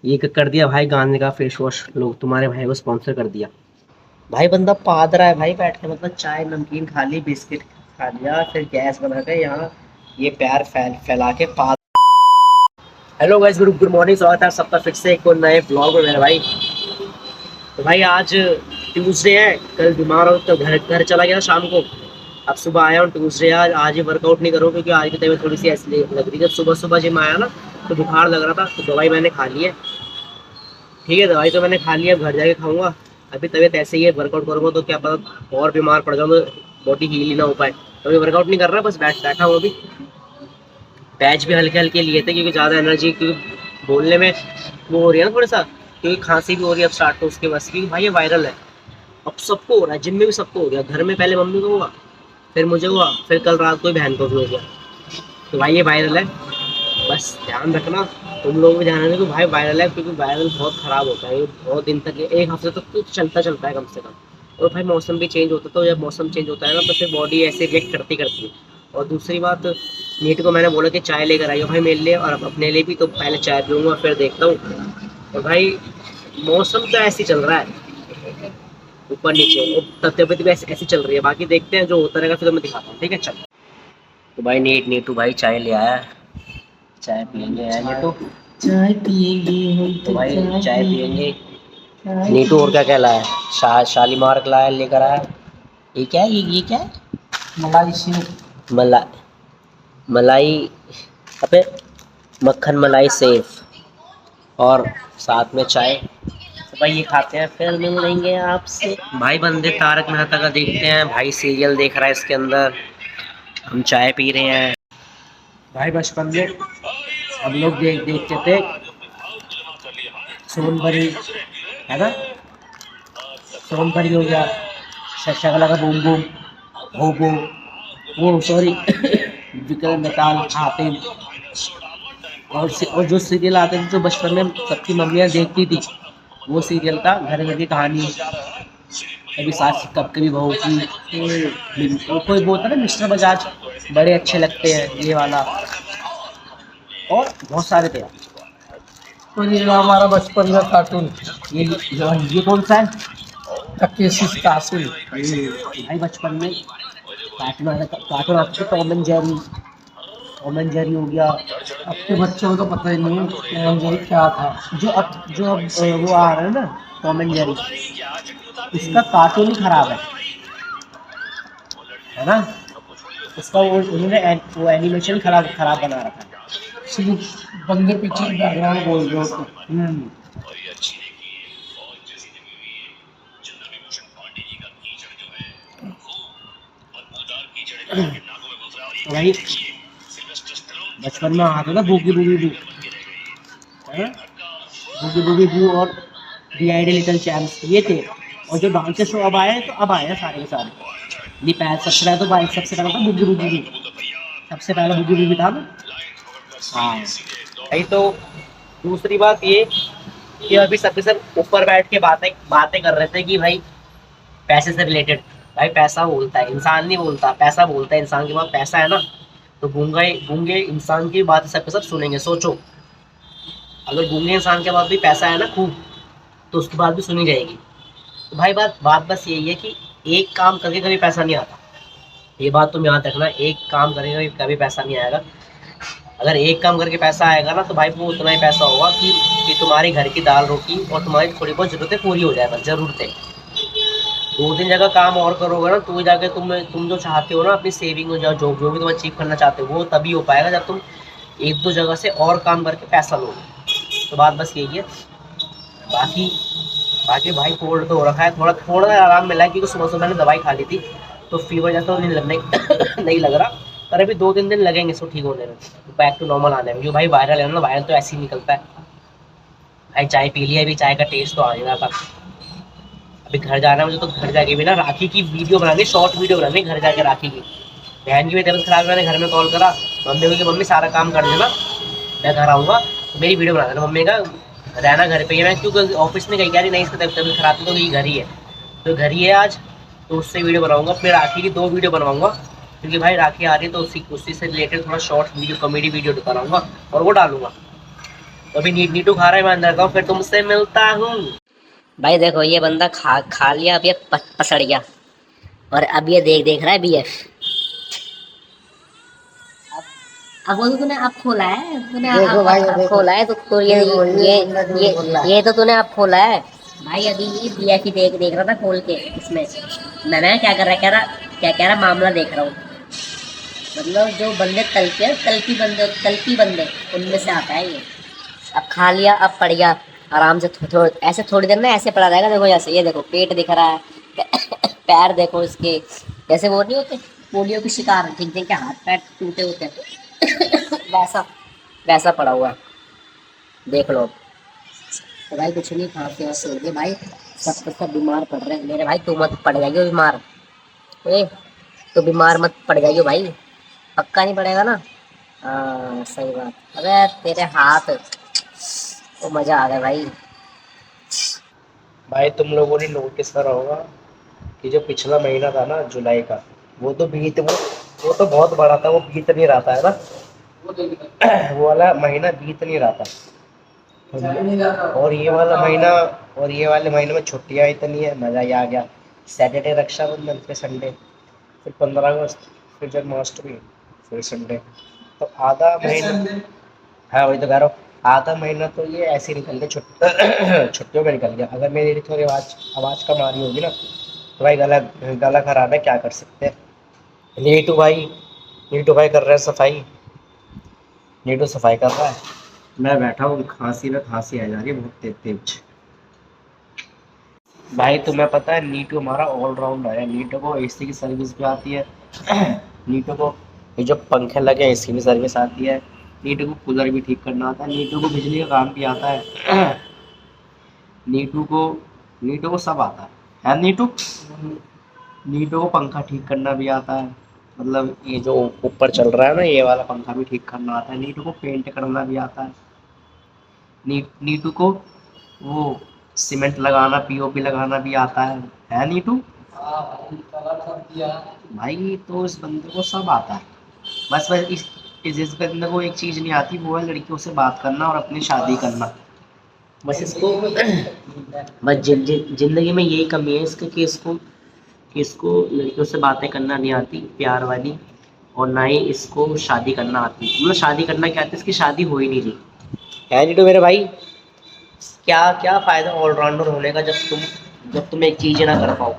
ये कर दिया भाई गाने का फेस वॉश, लोग तुम्हारे भाई को स्पॉन्सर कर दिया। भाई बंदा पाद रहा है भाई बैठ के, मतलब चाय नमकीन खा ली, बिस्किट खा लिया, फिर गैस बना के यहाँ ये प्यार फैला के पाद। हेलो गाइस, गुड मॉर्निंग, स्वागत है सबका फिर से एक और नए ब्लॉग में मेरे भाई। तो भाई आज ट्यूसडे है, कल बीमार हो तो घर चला गया शाम को। अब सुबह आया हूँ ट्यूसडे, आज ये वर्कआउट नहीं करूँ क्योंकि आज की तबीयत थोड़ी सी ऐसी लग रही है। जब सुबह सुबह जिम आया ना तो बुखार लग रहा था, तो दवाई मैंने खा ली है। ठीक है, दवाई तो मैंने खा ली है, अब घर जाके खाऊंगा। अभी तबीयत ऐसे ही है, वर्कआउट करूँगा तो क्या पता और बीमार पड़ जाऊँ तो बॉडी हील ही ना हो पाए। तो अभी वर्कआउट नहीं कर रहा, बस बैठा हूँ अभी। बैच भी हल्के हल्के लिए थे क्योंकि ज़्यादा एनर्जी, क्योंकि बोलने में वो हो रही है ना थोड़ा सा, क्योंकि खांसी भी हो रही है अब स्टार्ट, तो उसके बस क्योंकि भाई ये वायरल है, अब सबको हो रहा है, जिम में भी सबको हो गया। घर में पहले मम्मी को हुआ, फिर मुझे हुआ, फिर कल रात को ही बहन को भी हो गया। तो भाई ये वायरल है, बस ध्यान रखना, तुम लोग भी ध्यान रखना कि भाई वायरल है, क्योंकि वायरल बहुत ख़राब होता है, ये बहुत दिन तक, एक हफ्ते तक तो चलता है कम से कम। और भाई मौसम भी चेंज होता है, तो जब मौसम चेंज होता है ना तो फिर बॉडी ऐसे रिएक्ट करती है। और दूसरी बात, नीट को मैंने बोला कि चाय लेकर आइए भाई मेरे लिए और अपने लिए भी, तो पहले चाय पीऊँगा फिर देखता हूँ। और भाई मौसम तो ऐसे ही चल रहा है, ऊपर नीचे, और तबियत भी ऐसी चल रही है। बाकी देखते हैं जो होता रहेगा, फिर तो मैं दिखाता हूँ, ठीक है चल। तो भाई नीटू भाई चाय ले आया, चाय पियेंगे यार नीटू, चाय पियेंगे हम तो तो भाई चाय पियेंगे। चाय नीटू और क्या क्या लाया है, शालीमार लाया लेकर आया। ये क्या है, ये क्या है? मलाई शेक। मला मलाई, अबे मक्खन मलाई सेव, और साथ में चाय। तो भाई ये खाते हैं फिर मिलेंगे आपसे। भाई बंदे तारक मेहता का देखते हैं, भाई सीरियल देख रहा है इसके अंदर, हम चाय पी रहे हैं। भाई बचपन में हम लोग देखते थे सोनपरी, है ना, सोनपरी हो गया, शकला का बूम बूम, होबो, वो सॉरी विक्रम बेताल, हातिम, और जो सीरियल आते थे जो बचपन में सबकी मम्मियाँ देखती थी, वो सीरियल था घर घर की कहानी, कभी सास कब कभी बहू की, कोई बोलता ना मिस्टर बजाज, बड़े अच्छे लगते हैं ये वाला, और बहुत सारे थे। और ये हमारा बचपन का कार्टून ये कौन सा है? तकेशी कासिल। भाई बचपन में कार्टून आते थे, टॉम एंड जेरी हो गया। अब के बच्चों को तो पता ही नहीं है ये क्या था। जो अब वो आ रहा है ना टॉम एंड जेरी, इसका कार्टून ही खराब है ना, इसका वो उन्होंने वो एनिमेशन खराब बना रखा है। सिर्फ बंदे पीछे बैकग्राउंड बोल रहे हो तो। भाई बचपन में आते ना बूगी बूगी बू, है ना, बूगी बूगी बू और D I D little champs, ये थे। और जो डांस शो अब आए हैं, तो अब आए हैं सारे के सारे। नहीं पहले सबसे पहले तो भाई सबसे पहले था बूगी बूगी बू, सबसे पहले बूगी बूगी था ना। हाँ भाई, तो दूसरी बात ये कि अभी सबके सब ऊपर बैठ के बातें कर रहे थे कि भाई पैसे से रिलेटेड। भाई पैसा बोलता है, इंसान नहीं बोलता, पैसा बोलता है। इंसान के पास पैसा है ना तो गूंगे इंसान की बात सबके सब सुनेंगे। सोचो, अगर गूंगे इंसान के पास भी पैसा है ना खूब, तो उसकी बात भी सुनी जाएगी। तो भाई बात बस यही है कि एक काम करके कभी पैसा नहीं आता, ये बात तुम याद रखना। एक काम करके कभी पैसा नहीं आएगा। अगर एक काम करके पैसा आएगा ना तो भाई वो उतना ही पैसा होगा कि तुम्हारे घर की दाल रोटी और तुम्हारी थोड़ी बहुत ज़रूरतें पूरी हो जाए, बस ज़रूरतें। दो तीन जगह काम और करोगे ना तो जाके तुम जो चाहते हो ना अपनी सेविंग हो, जो भी तुम अचीव करना चाहते हो, वो तभी हो पाएगा जब तुम एक दो जगह से और काम करके पैसा लोगे। तो बात बस यही है। बाकी बाकी भाई कोल्ड तो हो रखा है, थोड़ा आराम मिला है क्योंकि सुबह सुबह मैंने दवाई खा ली थी, तो फीवर जैसा तो नहीं लग रहा। पर अभी 2-3 दिन लगेंगे इसको ठीक होने में, बैक टू नॉर्मल आने में। क्योंकि भाई वायरल है ना, वायरल तो ऐसे ही निकलता है। भाई चाय पी लिया, अभी चाय का टेस्ट तो आ नहीं रहा था। अभी घर जाना है मुझे, तो घर जाके भी ना राखी की वीडियो बनानी, शॉर्ट वीडियो बनानी घर जाके राखी की। बहन की भी तबीयत खराब, मैंने घर में कॉल करा मम्मी को कि मम्मी सारा काम कर देना, मैं घर आऊँगा तो मेरी वीडियो बना देना। मम्मी का रहना घर पे ही है, मैं क्योंकि ऑफिस में कहीं कह रही नहीं इसका तबीयत खराब थी तो ये घर ही है, तो घर ही है आज, तो उससे वीडियो बनाऊँगा। फिर राखी की 2 वीडियो बनवाऊँगा, क्योंकि भाई राखी आ रही है तो उसी से रिलेटेड थोड़ा शॉर्ट वीडियो, कॉमेडी वीडियो बनाऊँगा और वो डालूँगा। अभी नीटू खा रहा है, मैं अंदर जाता हूँ, फिर तुमसे मिलता हूँ। भाई देखो ये बंदा खा खा लिया, अब ये पसड़ गया, और अब ये देख देख रहा है बीएफ। अब वो तो तूने आप खोला है, तूने देखो भाई, अब देखो खोला है तो ये बंदा झूठ बोल रहा है। ये तो तूने अब खोला है। भाई अभी ये बीएफ ही देख देख रहा था खोल के इसमें। मैंने क्या कर रहा है, कह रहा मामला देख रहा हूँ। मतलब जो बंदे कल्पी बंदे उनमें से आता है ये। अब खा लिया, अब पड़ गया आराम से। ऐसे थोड़ी देर में ऐसे पड़ा रहेगा। देखो जैसे ये देखो पेट दिख रहा है, पैर देखो इसके, जैसे वो नहीं होते पोलियो के शिकार, ठीक ठीक के हाथ पैर टूटे होते हैं वैसा वैसा पड़ा हुआ है, देख लो। तो भाई कुछ नहीं, खाते हैं सो गए भाई। सब बीमार पड़ रहे हैं मेरे भाई। तू मत पड़ जाइयो बीमार, ए तो बीमार मत पड़ जाइयो भाई, पक्का नहीं पड़ेगा ना। हाँ सही बात। अबे तेरे हाथ, तो मजा आ गया भाई। भाई तुम लोगों ने नोटिस करा होगा कि जो पिछला महीना था ना जुलाई का, वो तो वो तो बहुत बड़ा था, वो बीत नहीं रहा था, है ना। वो वाला महीना बीत नहीं रहा था। और ये वाले महीने में छुट्टियां इतनी है, मजा ही आ गया। सैटरडे रक्षाबंधन, फिर संडे, फिर 15 अगस्त, फिर जन्माष्टमी, फिर संडे। तो आधा महीना, हाँ वही तो कह रहा हूँ, आधा महीना तो ये ऐसे ही निकल गया, छुट्टियों में निकल गया। अगर मेरी थोड़ी आवाज़ कम आ रही होगी ना, तो भाई गला गला खराब है, क्या कर सकते हैं। नीटू भाई कर रहे हैं सफाई। नीटू सफाई कर रहा है, मैं बैठा हूँ, खांसी में खांसी आ जा रही है बहुत तेज तेज। भाई तुम्हें पता है नीटू हमारा ऑलराउंडर है। नीटू को एसी की सर्विस भी आती है, नीटू को ये जो पंखे लगे हैं इसकी भी सर्विस आती है, नीटू को कूलर भी ठीक करना आता है, नीटू को बिजली का काम भी आता है। नीटू को नीटू को सब आता है नीटू। नीटू को पंखा ठीक करना भी आता है, मतलब ये जो ऊपर चल रहा है ना, ये वाला पंखा भी ठीक करना आता है। नीटू को पेंट करना भी आता है। नीटू को वो सीमेंट लगाना, पीओपी लगाना भी आता है नीटू। भाई तो इस बंदे को सब आता है। बस इस बंदे को एक चीज़ नहीं आती, वो है लड़कियों से बात करना और अपनी शादी करना। बस इसको बस जिंदगी में यही कमी है इसके, कि इसको लड़कियों से बातें करना नहीं आती प्यार वाली, और ना ही इसको शादी करना आती। मतलब शादी करना क्या आती, इसकी शादी हो ही नहीं रही है नीटू मेरे भाई। क्या क्या फ़ायदा ऑलराउंडर होने का, जब तुम एक चीज़ ना कर पाओ।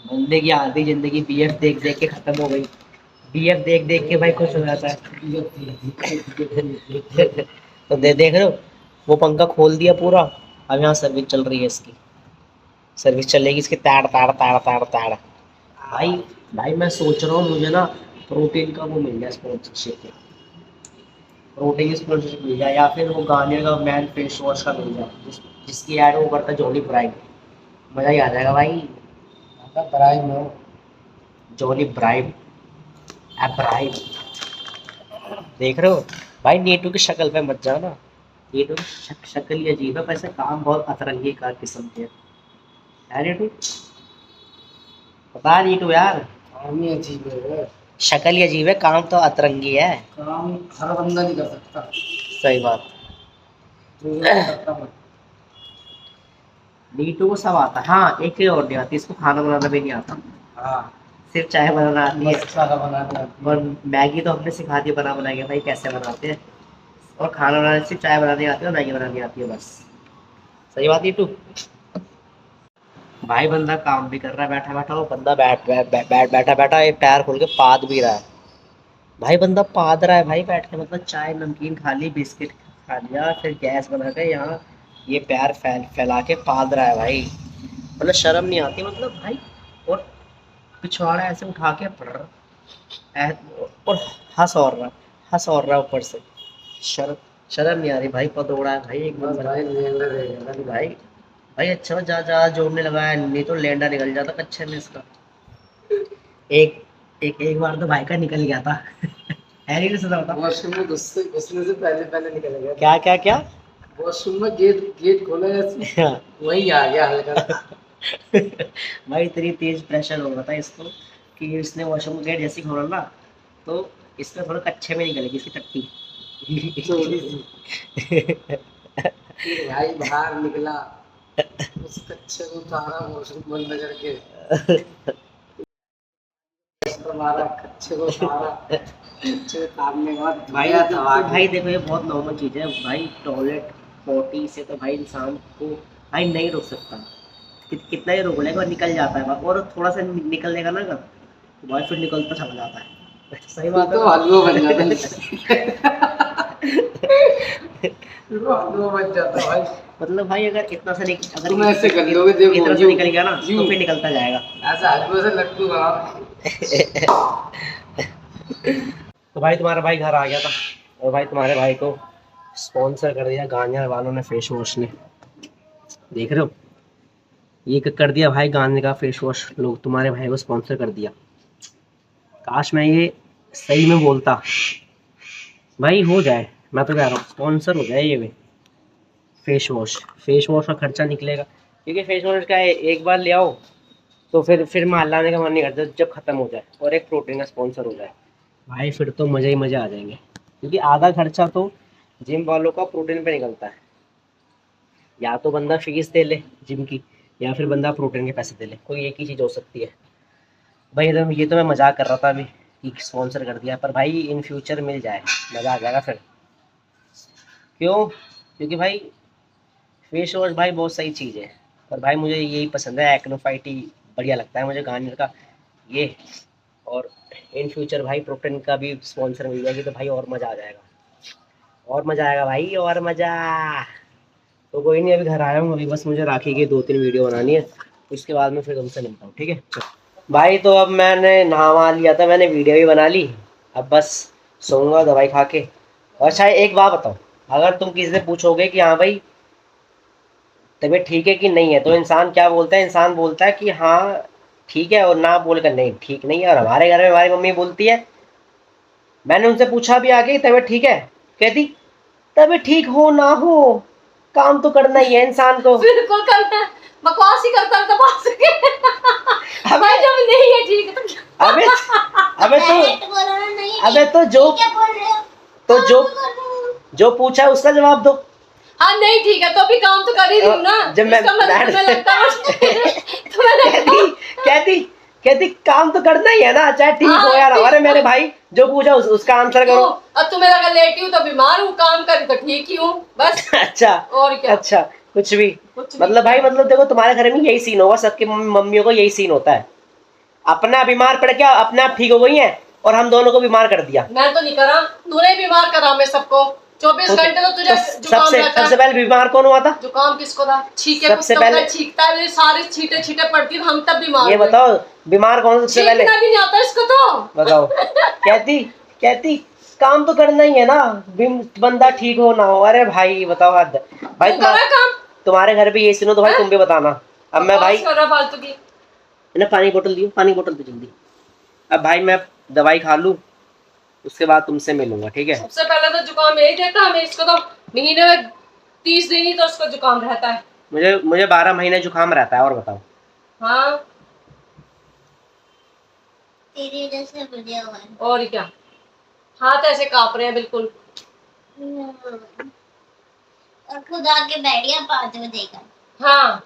बंदे की आधी जिंदगी बीएफ देख देख के खत्म हो गई। बीएफ देख देख के भाई खुश हो जाता है। तो देख रहे हो, वो पंखा खोल दिया पूरा, अब यहाँ सर्विस चल रही है इसकी। सर्विस चलेगी इसकी, ताड़ ताड़ ताड़ ताड़ ताड़। भाई भाई मैं सोच रहा हूँ मुझे ना प्रोटीन का वो मिल जाए, स्पॉन्सरशिप। प्रोटीन स्पॉन्सरशिप मिल जाए, या फिर वो गाने का मैन फेस वॉश का मिल जाए, जिसकी ऐड वो करता है जॉनी ब्राइड। मज़ा ही आ जाएगा भाई। Johnny bride, bride. देख रहे हो भाई, नीटू की शक्ल पे मत जाना। नीटू की शक्ल ही अजीब है, वैसे काम बहुत अतरंगी का किस्म के है नीटू। पता नीटू यार, काम ही अजीब है। शक्ल ही अजीब है, काम तो अतरंगी है। काम हर बंदा नहीं कर सकता। सही बात। नीटू को सब आता है, हाँ एक ही और नहीं आती, इसको खाना बनाना भी नहीं आता। हाँ, सिर्फ चाय बनाना आती है, सारा बनाना आती है। और मैगी तो हमने सिखा दी बना बना के भाई कैसे बनाते हैं। और खाना बनाने, सिर्फ चाय बनानी आती है और मैगी बनानी आती है बस। सही बात नीटू। भाई बंदा काम भी कर रहा है बैठा बैठा, वो बंदा बैठा बैठा एक पैर खोल के पाद भी रहा है। भाई बंदा पाद रहा है भाई बैठ के, मतलब चाय नमकीन खा ली, बिस्किट खा लिया, फिर गैस बना के यहाँ ये पैर फैला के पाद रहा है भाई। मतलब शर्म नहीं आती मतलब भाई। और पिछवाड़ा ऐसे उठा के और हंस और रहा ऊपर से। शर्म नहीं आ रही भाई, पदोड़ा है भाई एक बस नंबर। भाई लेंडर है। भाई भाई अच्छा जा जोड़ने लगा है, नहीं तो लेंडा निकल जाता कच्चे में इसका। एक एक बार तो भाई का निकल गया था। हैरी ने सुना था। वॉशरूम में घुसने से पहले पहले निकल गया। क्या क्या क्या? वॉशरूम में गेट खोला ऐसे, वही आ गया हल्का। भाई इतनी तेज प्रेशर हो रहा था इसको कि इसने वॉशरूम गेट जैसे ही खोला ना, तो इसमें थोड़ा कच्चे में निकलेगी इसकी टट्टी। फिर भाई बाहर निकला, उस कच्चे को उतारा वॉशरूम बंद करके, मारा कच्चे को उतारा, कच्चे उतारने के बाद भाई धोया था भाई देखो ये बहुत नॉर्मल चीज़ है भाई। टॉयलेट पोटी से तो भाई इंसान को भाई नहीं रोक सकता, कितना ही रोक लेगा निकल जाता है। और थोड़ा सा निकल लेगा ना अगर, तो भाई फिर निकलता चला जाता है। सही बात है, तो हलवा बन जाता है। हलवा बन जाता है भाई। मतलब भाई अगर इतना सा अगर तुम ऐसे कर लोगे, देखो इतना सा निकल गया ना तो फिर निकलता जाएगा। ऐसा हलवे से लड्डू बना। तो भाई तुम्हारा भाई घर आ गया था और भाई तुम्हारे भाई को स्पॉन्सर कर दिया गांजा वालों ने, फेस वॉश ने। देख रहे हो, ये कर दिया भाई गांजे का फेस वॉश, लोग तुम्हारे भाई को स्पॉन्सर कर दिया। काश मैं ये सही में बोलता भाई, हो जाए। मैं तो कह रहा हूँ स्पॉन्सर हो जाए ये भी फेस वॉश का खर्चा निकलेगा। क्योंकि फेस वॉश का एक बार ले आओ तो फिर माल लाने का मन नहीं करता जब ख़त्म हो जाए, और एक प्रोटीन का स्पॉन्सर हो जाए भाई, फिर तो मज़े ही मज़े आ जाएंगे। क्योंकि आधा खर्चा तो जिम वालों का प्रोटीन पे निकलता है। या तो बंदा फीस दे ले जिम की, या फिर बंदा प्रोटीन के पैसे दे ले, कोई एक ही चीज़ हो सकती है भाई। ये तो मैं मजाक कर रहा था अभी कि स्पॉन्सर कर दिया, पर भाई इन फ्यूचर मिल जाए मज़ा आ जाएगा फिर। क्यों? क्योंकि भाई फेस वॉश भाई बहुत सही चीज़ है, पर भाई मुझे यही पसंद है, एक्नोफाइट ही बढ़िया लगता है मुझे गार्नियर का ये। और इन फ्यूचर भाई प्रोटीन का भी स्पॉन्सर मिल जाएगी तो भाई और मज़ा आ जाएगा, और मज़ा आएगा भाई, और मज़ा। तो कोई नहीं, अभी घर आया हूँ, अभी बस मुझे राखी की 2-3 वीडियो बनानी है, उसके बाद में फिर तुमसे मिलता हूँ, ठीक है भाई। तो अब मैंने नहा लिया था, मैंने वीडियो भी बना ली, अब बस सोऊंगा दवाई खा के। और शायद एक बात बताओ, अगर तुम किसी से पूछोगे कि हाँ भाई तबीयत ठीक है कि नहीं है, तो इंसान क्या बोलता है? इंसान बोलता है कि हाँ ठीक है, और ना बोल कर नहीं ठीक नहीं है। और हमारे घर में हमारी मम्मी बोलती है, मैंने उनसे पूछा भी आगे तबीयत ठीक है, कहती तबीयत ठीक हो ना हो काम तो करना ही है इंसान को। बिल्कुल करना है, बकवास ही करता है बकवास के। भाई जब नहीं है ठीक तो अबे तो जो पूछा है उसका जवाब दो। हाँ नहीं ठीक है तो अभी काम तो कर ही रही हूँ ना। जब मैं कहती काम तो करना ही है ना, चाहे ठीक हो या ना। अरे मेरे भाई जो पूछा उसका आंसर करो। अब तुम्हें लगा लेटी हूँ तो बीमार हूँ, काम करी तो ठीक ही हूँ बस। अच्छा और क्या? अच्छा कुछ भी मतलब भाई, मतलब देखो तुम्हारे घर में यही सीन होगा, सबकी मम्मियों को यही सीन होता है, अपना बीमार पड़ गया अपने आप ठीक हो गई है और हम दोनों को बीमार कर दिया। मैं तो नहीं करा, तूने बीमार करा मैं सबको। 24 घंटे तो तुझे जुकाम रहता है। सबसे पहले बीमार कौन हुआ था? जुकाम किसको था? छींके सबसे पहले छींकता है, सारी छींटे पड़ती, हम तब बीमार। ये बताओ बीमार कौन सबसे पहले? छींकना भी नहीं आता इसको तो बताओ। कहती काम तो करना ही है ना, बंदा ठीक हो ना हो। अरे भाई बताओ हद भाई, तुम्हारे घर पे ये सुनो तो भाई तुम भी बताना। अब मैं भाई फालतू की पानी बोतल दियो, पानी बोतल दो जल्दी। अब भाई मैं दवाई खा लूं, उसके बाद तुमसे मिलूंगा, ठीक है? सबसे पहले तो जुकाम यही देता हमें, इसको तो महीने में 30 दिन ही तो इसको जुकाम रहता है। मुझे 12 महीने जुकाम रहता है। और बताओ। हाँ तेरी वजह से मुझे हुआ है। और क्या, हाथ ऐसे कांप रहे हैं बिल्कुल। और खुद आके बैठ गया 5 बजे का। हाँ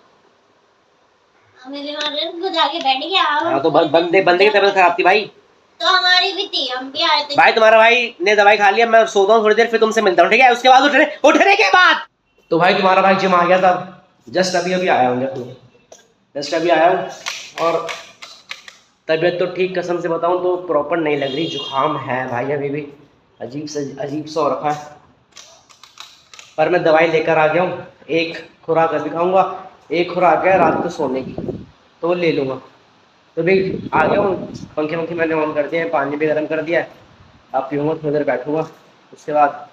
मेरे खुद आके बैठ गया। हाँ तो बंदे की तबीयत खराब थी भाई, तो हमारी भी थी, हम भी आए थे भाई। तुम्हारा भाई ने दवाई खा लिया, मैं सोता हूँ थोड़ी देर, फिर तुमसे मिलता हूँ, ठीक है? उसके बाद उठने के बाद तो भाई तुम्हारा भाई जिम आ गया था, जस्ट अभी आया हूँ, जस्ट अभी आया हूँ। और तबीयत तो ठीक कसम से बताऊँ तो प्रॉपर नहीं लग रही, जुकाम है भाई अभी भी, अजीब सा हो रखा है। पर मैं दवाई लेकर आ गया हूँ, एक खुराक अभी खाऊंगा, एक खुराक है रात को सोने की, तो वो ले लूँगा। तो भी आ गया हूँ, पंखे मैंने ऑन कर दिए हैं, पानी भी गर्म कर दिया है। अब पीऊँगा, थोड़ी देर बैठूँगा, उसके बाद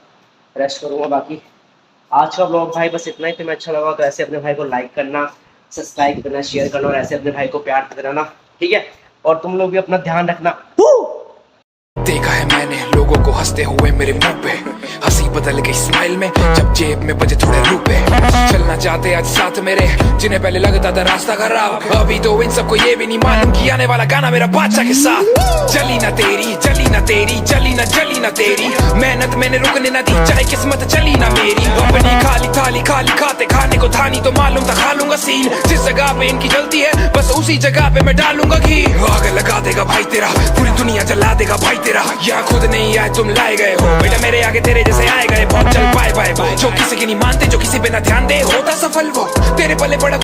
रेस्ट करूँगा। बाकी आज का ब्लॉग भाई बस इतना ही। तुम्हें अच्छा लगा तो ऐसे अपने भाई को लाइक करना, सब्सक्राइब करना, शेयर करना, और ऐसे अपने भाई को प्यार देते रहना, ठीक है? और तुम लोग भी अपना ध्यान रखना। देखा है मैंने लोगों को हंसते हुए मेरे मुंह पे, हंसी बदल गई स्माइल में जब जेब में बजे थोड़े रुपए। चलना चाहते आज साथ मेरे जिन्हें पहले लगता था रास्ता खराब, अभी तो इन सबको ये भी नहीं मालूम कि आने वाला गाना मेरा बादशाह के साथ। जली ना तेरी जली ना तेरी जली ना तेरी मेहनत मैंने रुकने ना दी, चाहे किस्मत चली ना मेरी। अपनी खाली थाली खाली खाते खाने को था नहीं तो मालूम था खा लूंगा सीन। जिस जगह पे इनकी जलती है बस उसी जगह पे मैं डालूंगा घी। आग लगा देगा भाई तेरा, पूरी दुनिया जला देगा भाई तेरा। यहाँ खुद नहीं आए तुम लाए गए हो बेटा, मेरे आगे तेरे जैसे आए गए बहुत। चल बाय बाय बाय, जो किसी की नहीं मानते जो किसी पे ना ध्यान दे होता सफल वो। तेरे पल्ले पड़ा